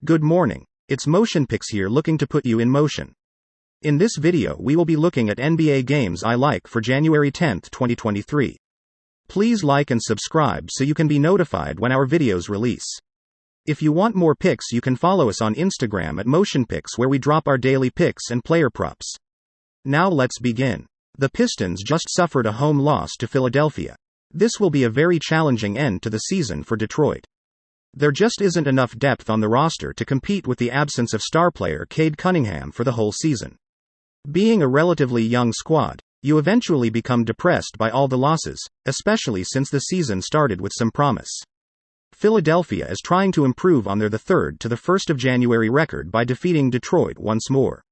Good morning. It's MotionPix here, looking to put you in motion. In this video we will be looking at NBA games I like for January 10, 2023. Please like and subscribe so you can be notified when our videos release. If you want more picks, you can follow us on Instagram at MotionPix, where we drop our daily picks and player props. Now let's begin. The Pistons just suffered a home loss to Philadelphia. This will be a very challenging end to the season for Detroit. There just isn't enough depth on the roster to compete with the absence of star player Cade Cunningham for the whole season. Being a relatively young squad, you eventually become depressed by all the losses, especially since the season started with some promise. Philadelphia is trying to improve on their 3rd to the 1st of January record by defeating Detroit once more.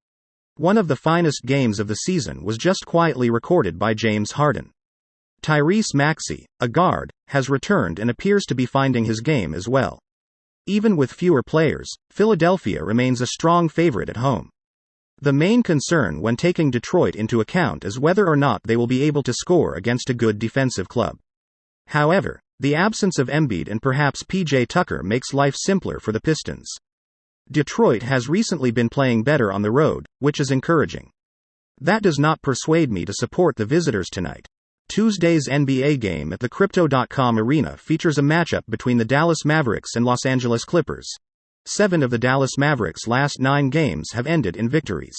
One of the finest games of the season was just quietly recorded by James Harden. Tyrese Maxey, a guard, has returned and appears to be finding his game as well. Even with fewer players, Philadelphia remains a strong favorite at home. The main concern when taking Detroit into account is whether or not they will be able to score against a good defensive club. However, the absence of Embiid and perhaps PJ Tucker makes life simpler for the Pistons. Detroit has recently been playing better on the road, which is encouraging. That does not persuade me to support the visitors tonight. Tuesday's NBA game at the Crypto.com Arena features a matchup between the Dallas Mavericks and Los Angeles Clippers. 7 of the Dallas Mavericks' last 9 games have ended in victories.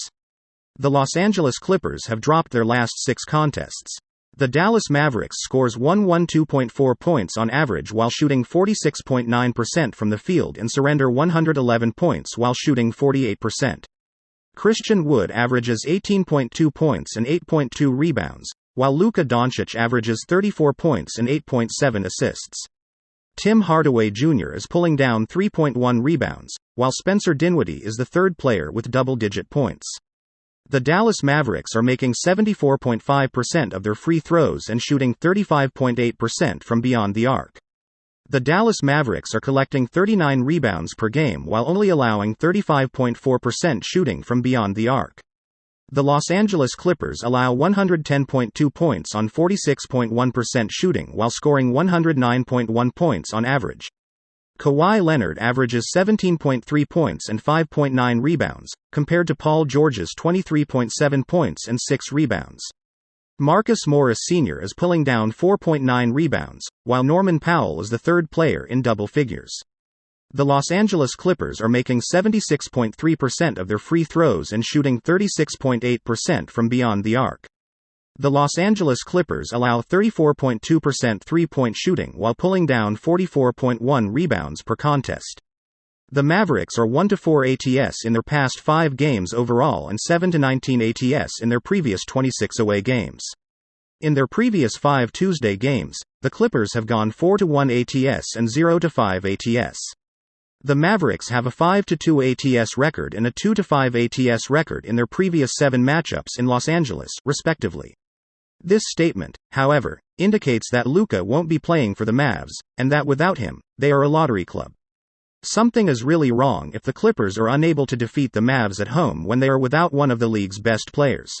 The Los Angeles Clippers have dropped their last 6 contests. The Dallas Mavericks scores 112.4 points on average while shooting 46.9% from the field and surrender 111 points while shooting 48%. Christian Wood averages 18.2 points and 8.2 rebounds, while Luka Doncic averages 34 points and 8.7 assists. Tim Hardaway Jr. is pulling down 3.1 rebounds, while Spencer Dinwiddie is the 3rd player with double-digit points. The Dallas Mavericks are making 74.5% of their free throws and shooting 35.8% from beyond the arc. The Dallas Mavericks are collecting 39 rebounds per game while only allowing 35.4% shooting from beyond the arc. The Los Angeles Clippers allow 110.2 points on 46.1% shooting while scoring 109.1 points on average. Kawhi Leonard averages 17.3 points and 5.9 rebounds, compared to Paul George's 23.7 points and 6 rebounds. Marcus Morris Sr. is pulling down 4.9 rebounds, while Norman Powell is the 3rd player in double figures. The Los Angeles Clippers are making 76.3% of their free throws and shooting 36.8% from beyond the arc. The Los Angeles Clippers allow 34.2% three-point shooting while pulling down 44.1 rebounds per contest. The Mavericks are 1-4 ATS in their past 5 games overall and 7-19 ATS in their previous 26 away games. In their previous 5 Tuesday games, the Clippers have gone 4-1 ATS and 0-5 ATS. The Mavericks have a 5-2 ATS record and a 2-5 ATS record in their previous 7 matchups in Los Angeles, respectively. This statement, however, indicates that Luka won't be playing for the Mavs, and that without him, they are a lottery club. Something is really wrong if the Clippers are unable to defeat the Mavs at home when they are without one of the league's best players.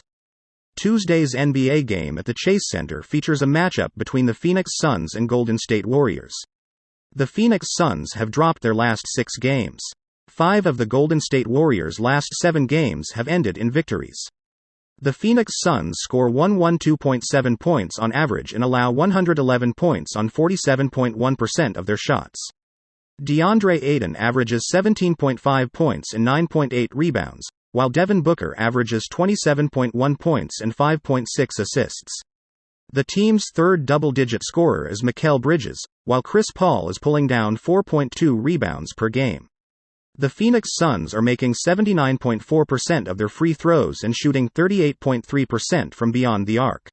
Tuesday's NBA game at the Chase Center features a matchup between the Phoenix Suns and Golden State Warriors. The Phoenix Suns have dropped their last 6 games. 5 of the Golden State Warriors' last 7 games have ended in victories. The Phoenix Suns score 112.7 points on average and allow 111 points on 47.1% of their shots. DeAndre Ayton averages 17.5 points and 9.8 rebounds, while Devin Booker averages 27.1 points and 5.6 assists. The team's 3rd double-digit scorer is Mikal Bridges, while Chris Paul is pulling down 4.2 rebounds per game. The Phoenix Suns are making 79.4% of their free throws and shooting 38.3% from beyond the arc.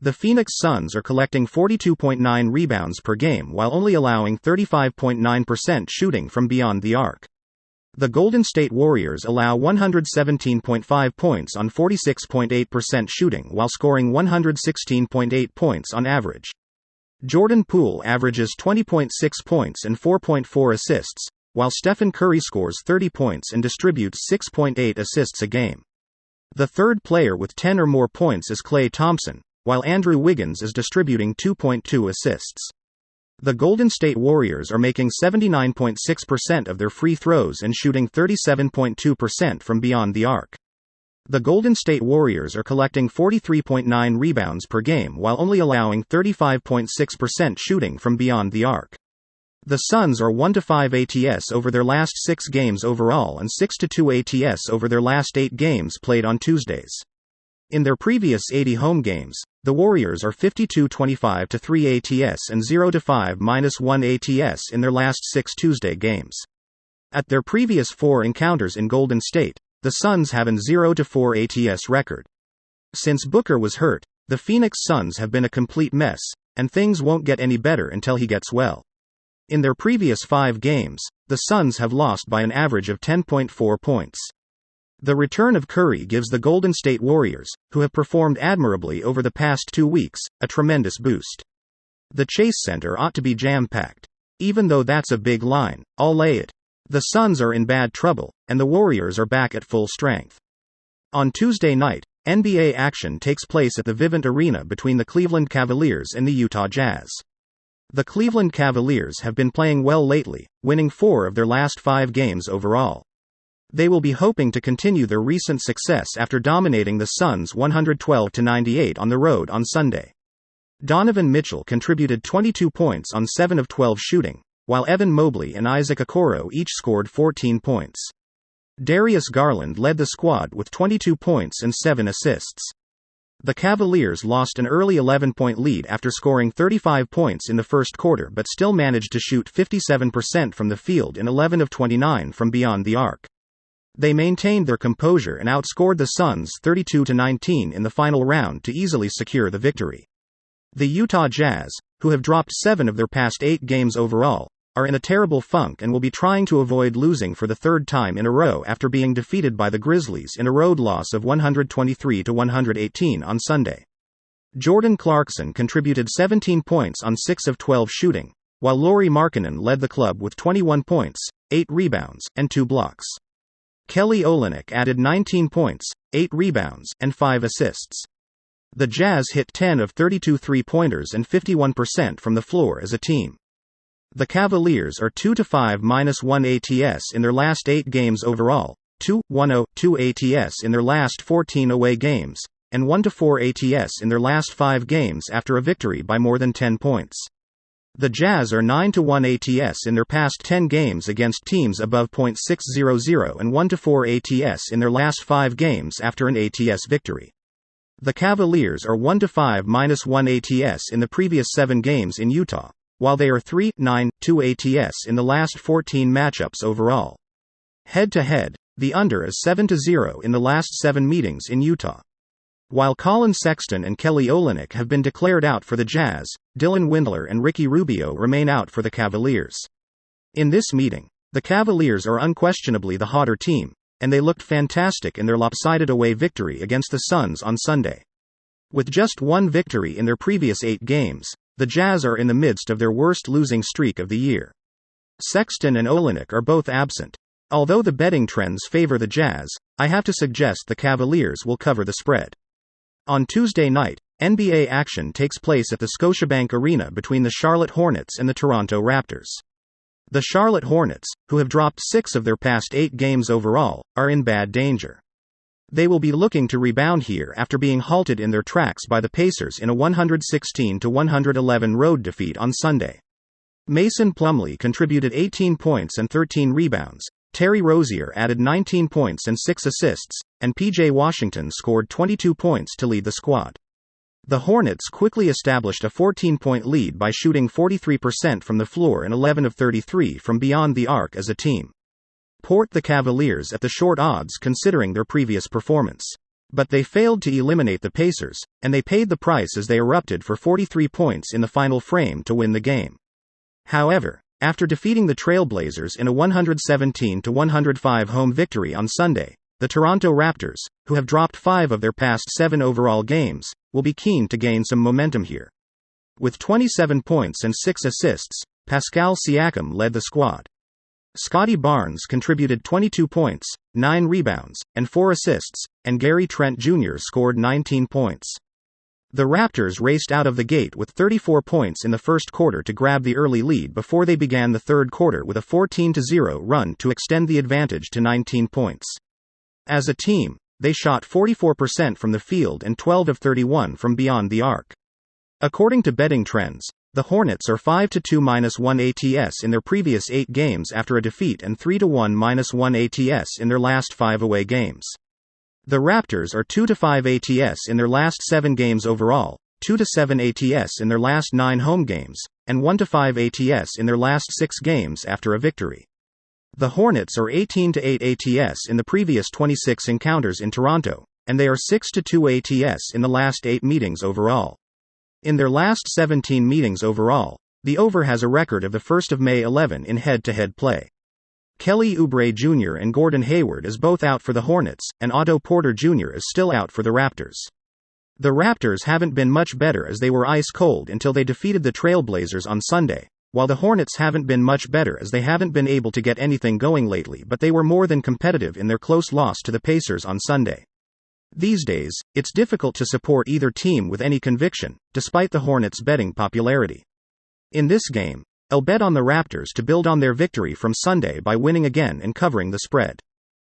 The Phoenix Suns are collecting 42.9 rebounds per game while only allowing 35.9% shooting from beyond the arc. The Golden State Warriors allow 117.5 points on 46.8% shooting while scoring 116.8 points on average. Jordan Poole averages 20.6 points and 4.4 assists, while Stephen Curry scores 30 points and distributes 6.8 assists a game. The 3rd player with 10 or more points is Klay Thompson, while Andrew Wiggins is distributing 2.2 assists. The Golden State Warriors are making 79.6% of their free throws and shooting 37.2% from beyond the arc. The Golden State Warriors are collecting 43.9 rebounds per game while only allowing 35.6% shooting from beyond the arc. The Suns are 1-5 ATS over their last 6 games overall and 6-2 ATS over their last 8 games played on Tuesdays. In their previous 80 home games, the Warriors are 52-25-3 ATS and 0-5-1 ATS in their last 6 Tuesday games. At their previous 4 encounters in Golden State, the Suns have an 0-4 ATS record. Since Booker was hurt, the Phoenix Suns have been a complete mess, and things won't get any better until he gets well. In their previous 5 games, the Suns have lost by an average of 10.4 points. The return of Curry gives the Golden State Warriors, who have performed admirably over the past 2 weeks, a tremendous boost. The Chase Center ought to be jam-packed. Even though that's a big line, I'll lay it. The Suns are in bad trouble, and the Warriors are back at full strength. On Tuesday night, NBA action takes place at the Vivint Arena between the Cleveland Cavaliers and the Utah Jazz. The Cleveland Cavaliers have been playing well lately, winning 4 of their last 5 games overall. They will be hoping to continue their recent success after dominating the Suns 112-98 on the road on Sunday. Donovan Mitchell contributed 22 points on 7 of 12 shooting, while Evan Mobley and Isaac Okoro each scored 14 points. Darius Garland led the squad with 22 points and 7 assists. The Cavaliers lost an early 11-point lead after scoring 35 points in the first quarter but still managed to shoot 57% from the field in 11 of 29 from beyond the arc. They maintained their composure and outscored the Suns 32-19 in the final round to easily secure the victory. The Utah Jazz, who have dropped 7 of their past 8 games overall, are in a terrible funk and will be trying to avoid losing for the 3rd time in a row after being defeated by the Grizzlies in a road loss of 123-118 on Sunday. Jordan Clarkson contributed 17 points on 6 of 12 shooting, while Lauri Markkanen led the club with 21 points, 8 rebounds, and 2 blocks. Kelly Olynyk added 19 points, 8 rebounds, and 5 assists. The Jazz hit 10 of 32 three-pointers and 51% from the floor as a team. The Cavaliers are 2-5-1 ATS in their last 8 games overall, 2-1-0-2 ATS in their last 14 away games, and 1-4 ATS in their last 5 games after a victory by more than 10 points. The Jazz are 9-1 ATS in their past 10 games against teams above .600 and 1-4 ATS in their last 5 games after an ATS victory. The Cavaliers are 1-5-1 ATS in the previous 7 games in Utah, while they are 3-9-2 ATS in the last 14 matchups overall. Head-to-head, the under is 7-0 in the last 7 meetings in Utah. While Colin Sexton and Kelly Olynyk have been declared out for the Jazz, Dylan Windler and Ricky Rubio remain out for the Cavaliers. In this meeting, the Cavaliers are unquestionably the hotter team, and they looked fantastic in their lopsided away victory against the Suns on Sunday. With just 1 victory in their previous 8 games, the Jazz are in the midst of their worst losing streak of the year. Sexton and Olynyk are both absent. Although the betting trends favor the Jazz, I have to suggest the Cavaliers will cover the spread. On Tuesday night, NBA action takes place at the Scotiabank Arena between the Charlotte Hornets and the Toronto Raptors. The Charlotte Hornets, who have dropped 6 of their past 8 games overall, are in bad danger. They will be looking to rebound here after being halted in their tracks by the Pacers in a 116-111 road defeat on Sunday. Mason Plumlee contributed 18 points and 13 rebounds, Terry Rozier added 19 points and 6 assists, and PJ Washington scored 22 points to lead the squad. The Hornets quickly established a 14-point lead by shooting 43% from the floor and 11 of 33 from beyond the arc as a team. Port the Cavaliers at the short odds considering their previous performance. But they failed to eliminate the Pacers, and they paid the price as they erupted for 43 points in the final frame to win the game. However, after defeating the Trailblazers in a 117-105 home victory on Sunday, the Toronto Raptors, who have dropped 5 of their past 7 overall games, will be keen to gain some momentum here. With 27 points and 6 assists, Pascal Siakam led the squad. Scotty Barnes contributed 22 points, 9 rebounds, and 4 assists, and Gary Trent Jr. scored 19 points. The Raptors raced out of the gate with 34 points in the first quarter to grab the early lead before they began the third quarter with a 14-0 run to extend the advantage to 19 points. As a team, they shot 44% from the field and 12 of 31 from beyond the arc. According to betting trends, the Hornets are 5-2-1 ATS in their previous 8 games after a defeat and 3-1-1 ATS in their last 5 away games. The Raptors are 2-5 ATS in their last 7 games overall, 2-7 ATS in their last 9 home games, and 1-5 ATS in their last 6 games after a victory. The Hornets are 18-8 ATS in the previous 26 encounters in Toronto, and they are 6-2 ATS in the last 8 meetings overall. In their last 17 meetings overall, the over has a record of the 1st of May 11 in head-to-head play. Kelly Oubre Jr. and Gordon Hayward is both out for the Hornets, and Otto Porter Jr. is still out for the Raptors. The Raptors haven't been much better as they were ice cold until they defeated the Trailblazers on Sunday, while the Hornets haven't been much better as they haven't been able to get anything going lately, but they were more than competitive in their close loss to the Pacers on Sunday. These days, it's difficult to support either team with any conviction, despite the Hornets' betting popularity. In this game, I'll bet on the Raptors to build on their victory from Sunday by winning again and covering the spread.